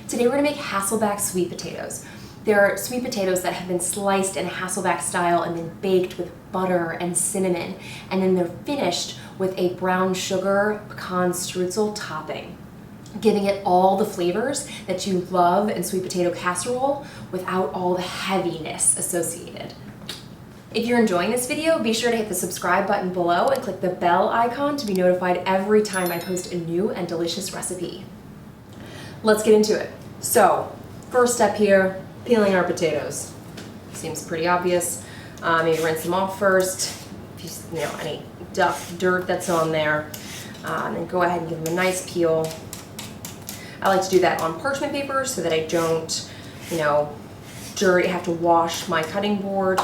Today we're gonna make Hasselback sweet potatoes. They're sweet potatoes that have been sliced in a Hasselback style and then baked with butter and cinnamon, and then they're finished with a brown sugar pecan streusel topping, giving it all the flavors that you love in sweet potato casserole without all the heaviness associated. If you're enjoying this video, be sure to hit the subscribe button below and click the bell icon to be notified every time I post a new and delicious recipe. Let's get into it. So, first step here, peeling our potatoes. Seems pretty obvious. Maybe rinse them off first. If you know, any dirt that's on there. And then go ahead and give them a nice peel. I like to do that on parchment paper so that I don't, have to wash my cutting board.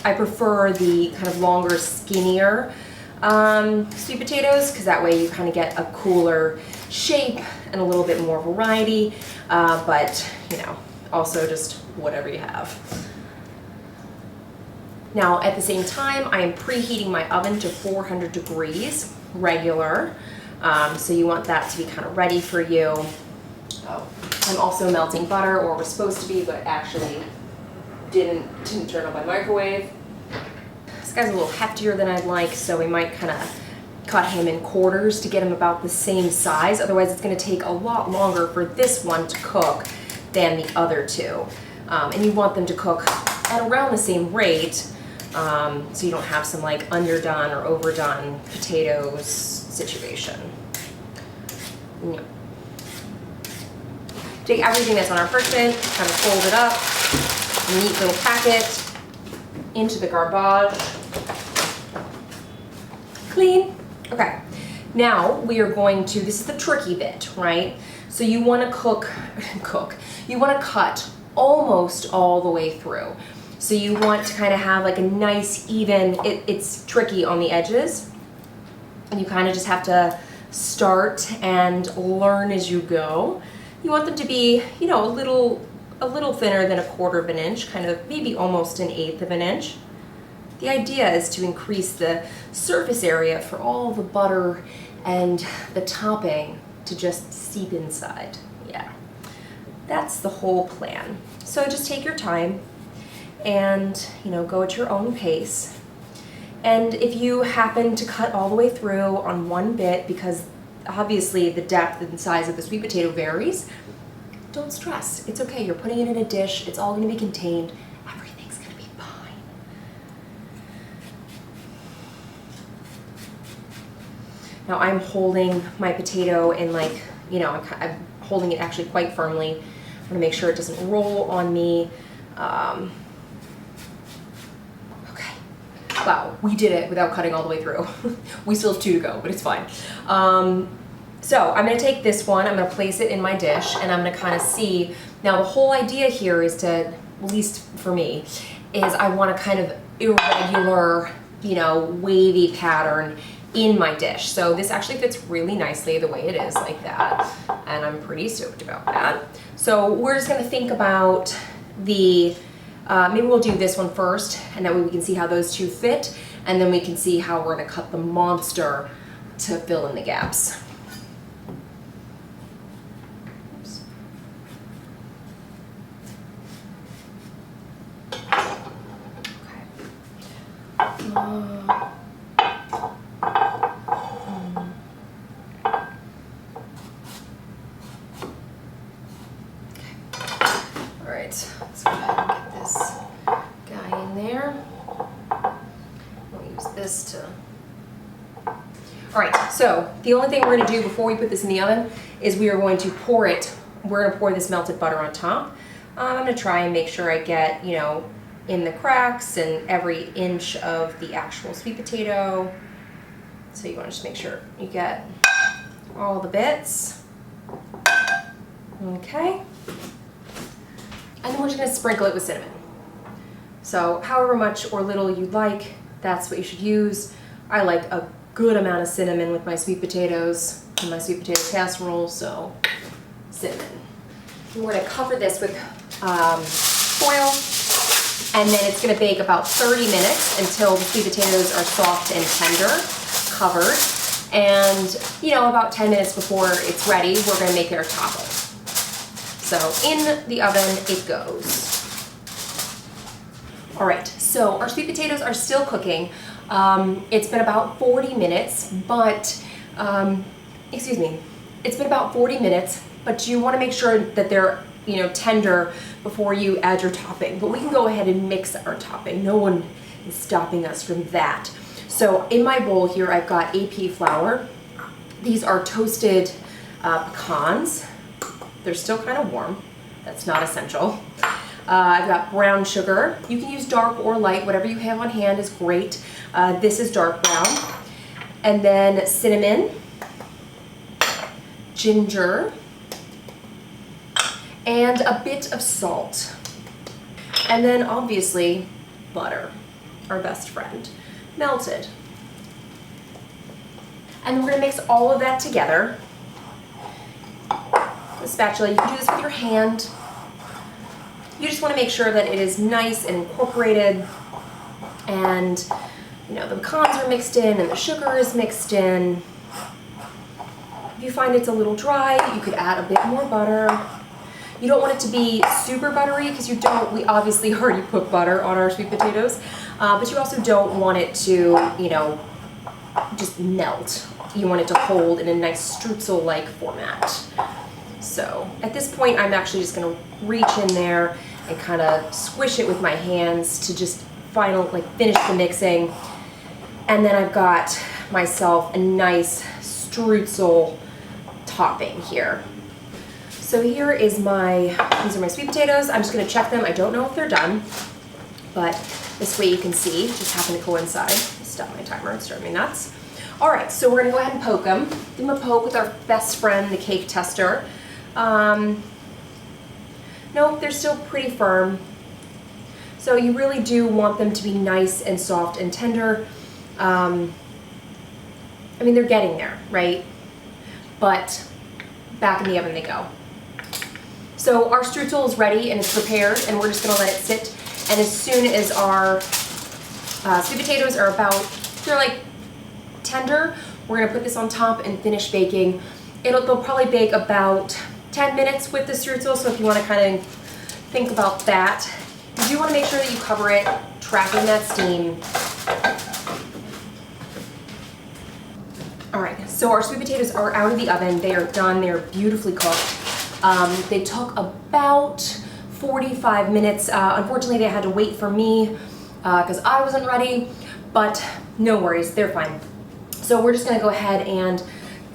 I prefer the kind of longer, skinnier sweet potatoes because that way you kind of get a cooler shape and a little bit more variety, but also just whatever you have. Now at the same time, I am preheating my oven to 400 degrees regular, so you want that to be kind of ready for you. I'm also melting butter, or was supposed to be, but actually didn't turn on my microwave. This guy's a little heftier than I'd like, so we might kind of cut him in quarters to get him about the same size. Otherwise it's going to take a lot longer for this one to cook than the other two. And you want them to cook at around the same rate, so you don't have some like underdone or overdone potatoes situation. Yeah. Take everything that's on our parchment, kind of fold it up, a neat little packet, into the garbage. Clean. Okay, now we are going to, this is the tricky bit, right? So you want to you want to cut almost all the way through. So you want to kind of have like a nice even, it's tricky on the edges. And you kind of just have to start and learn as you go. You want them to be, a little thinner than 1/4 of an inch, kind of maybe almost 1/8 of an inch. The idea is to increase the surface area for all the butter and the topping to just seep inside. Yeah, that's the whole plan. So just take your time and, go at your own pace. And if you happen to cut all the way through on one bit, because obviously the depth and size of the sweet potato varies, don't stress. It's okay. You're putting it in a dish. It's all going to be contained. Everything's going to be fine. Now I'm holding my potato in I'm holding it actually quite firmly. I'm going to make sure it doesn't roll on me. Okay. Wow, we did it without cutting all the way through. We still have 2 to go, but it's fine. So I'm going to take this one, I'm going to place it in my dish, and I'm going to kind of see. Now the whole idea here is to, at least for me, is I want a kind of irregular, wavy pattern in my dish. So this actually fits really nicely the way it is, like that, and I'm pretty stoked about that. So we're just going to think about the, maybe we'll do this one first, and that way we can see how those two fit, and then we can see how we're going to cut the monster to fill in the gaps. Alright, let's go ahead and get this guy in there. We'll use this to... Alright, so the only thing we're going to do before we put this in the oven is we are going to pour it. We're going to pour this melted butter on top. I'm going to try and make sure I get, in the cracks and every inch of the actual sweet potato. So you want to just make sure you get all the bits. Okay. And then we're just going to sprinkle it with cinnamon. So however much or little you like, that's what you should use. I like a good amount of cinnamon with my sweet potatoes and my sweet potato casserole, so cinnamon. And we're going to cover this with foil. And then it's going to bake about 30 minutes until the sweet potatoes are soft and tender, covered. And, you know, about 10 minutes before it's ready, we're gonna make our topping. So in the oven it goes. All right, so our sweet potatoes are still cooking. It's been about 40 minutes, but, excuse me, it's been about 40 minutes, but you wanna make sure that they're, you know, tender before you add your topping. But we can go ahead and mix our topping. No one is stopping us from that. So in my bowl here, I've got AP flour. These are toasted pecans. They're still kind of warm. That's not essential. I've got brown sugar. You can use dark or light, whatever you have on hand is great. This is dark brown. And then cinnamon, ginger, and a bit of salt. And then obviously butter, our best friend, melted. And we're gonna mix all of that together. The spatula, you can do this with your hand. You just wanna make sure that it is nice and incorporated, and you know, the pecans are mixed in and the sugar is mixed in. If you find it's a little dry, you could add a bit more butter. You don't want it to be super buttery because we obviously already put butter on our sweet potatoes, but you also don't want it to, you know, just melt. You want it to hold in a nice strudel-like format. So at this point, I'm actually just gonna reach in there and kind of squish it with my hands to just finish the mixing. And then I've got myself a nice strudel topping here. So here is these are my sweet potatoes. I'm just gonna check them. I don't know if they're done, but this way you can see, just happen to coincide. Stop my timer, it's driving me nuts. All right, so we're gonna go ahead and poke them. Give them a poke with our best friend, the cake tester. Nope, they're still pretty firm. So you really do want them to be nice and soft and tender. I mean, they're getting there, right? But back in the oven they go. So our strudel is ready and it's prepared, and we're just gonna let it sit. And as soon as our sweet potatoes are they're like tender, we're gonna put this on top and finish baking. They'll probably bake about 10 minutes with the strudel, so if you wanna kind of think about that, you do wanna make sure that you cover it, tracking that steam. All right, so our sweet potatoes are out of the oven. They are done, they are beautifully cooked. They took about 45 minutes. Unfortunately, they had to wait for me because I wasn't ready, but no worries, they're fine. So we're just gonna go ahead and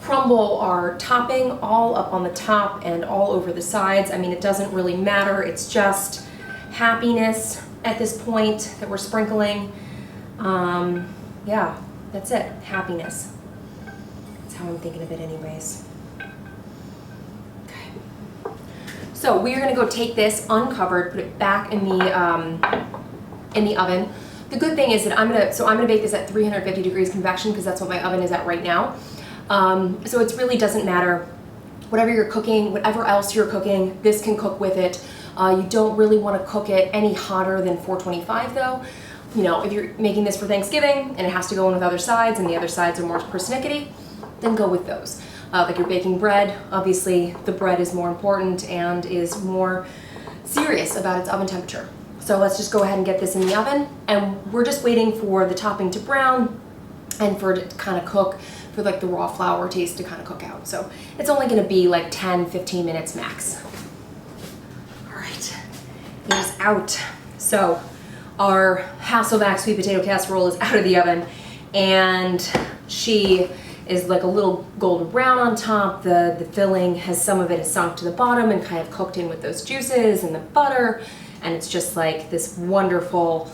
crumble our topping all up on the top and all over the sides. I mean, it doesn't really matter. It's just happiness at this point that we're sprinkling. Yeah, that's it, happiness. That's how I'm thinking of it anyways. Okay. So we're gonna go take this uncovered, put it back in the oven. The good thing is that I'm gonna bake this at 350 degrees convection because that's what my oven is at right now. So it really doesn't matter. Whatever you're cooking, whatever else you're cooking, this can cook with it. You don't really want to cook it any hotter than 425 though. You know, if you're making this for Thanksgiving and it has to go in with other sides and the other sides are more persnickety, then go with those. Like you're baking bread, obviously the bread is more important and is more serious about its oven temperature. So let's just go ahead and get this in the oven, and we're just waiting for the topping to brown and for it to kind of cook, for like the raw flour taste to kind of cook out. So it's only gonna be like 10-15 minutes max. All right, it is out. So our HASSELBACK sweet potato casserole is out of the oven, and she is like a little golden brown on top. The filling some of it has sunk to the bottom and kind of cooked in with those juices and the butter, and it's just like this wonderful,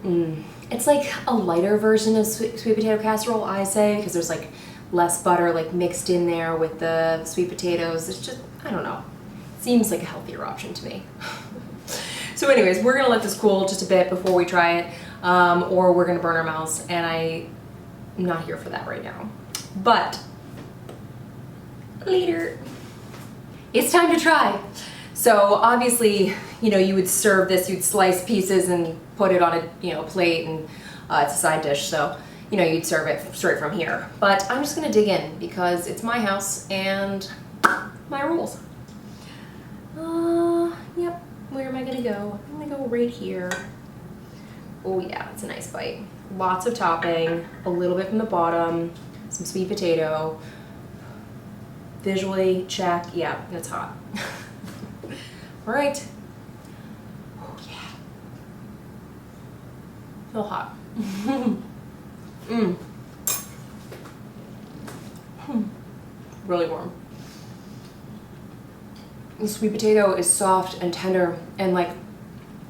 it's like a lighter version of sweet potato casserole, I say, because there's like less butter like mixed in there with the sweet potatoes. It's just, I don't know, seems like a healthier option to me. So anyways, we're gonna let this cool just a bit before we try it, or we're gonna burn our mouths, and I'm not here for that right now. But later, it's time to try. So obviously, you know, you would serve this, you'd slice pieces and put it on a, you know, plate, and it's a side dish. So you know, you'd serve it straight from here. But I'm just gonna dig in because it's my house and my rules. Yep, where am I gonna go? I'm gonna go right here. Oh yeah, it's a nice bite. Lots of topping, a little bit from the bottom, some sweet potato. Visually, check, yeah, it's hot. All right. Oh yeah. Feel hot. Really warm. The sweet potato is soft and tender and like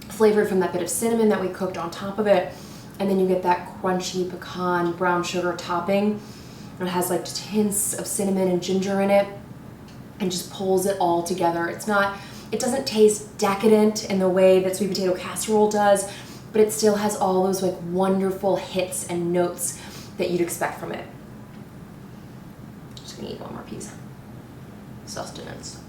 flavored from that bit of cinnamon that we cooked on top of it. And then you get that crunchy pecan brown sugar topping. It has like just hints of cinnamon and ginger in it and just pulls it all together. It doesn't taste decadent in the way that sweet potato casserole does, but it still has all those like wonderful hits and notes that you'd expect from it. Just gonna eat one more piece. Sustenance.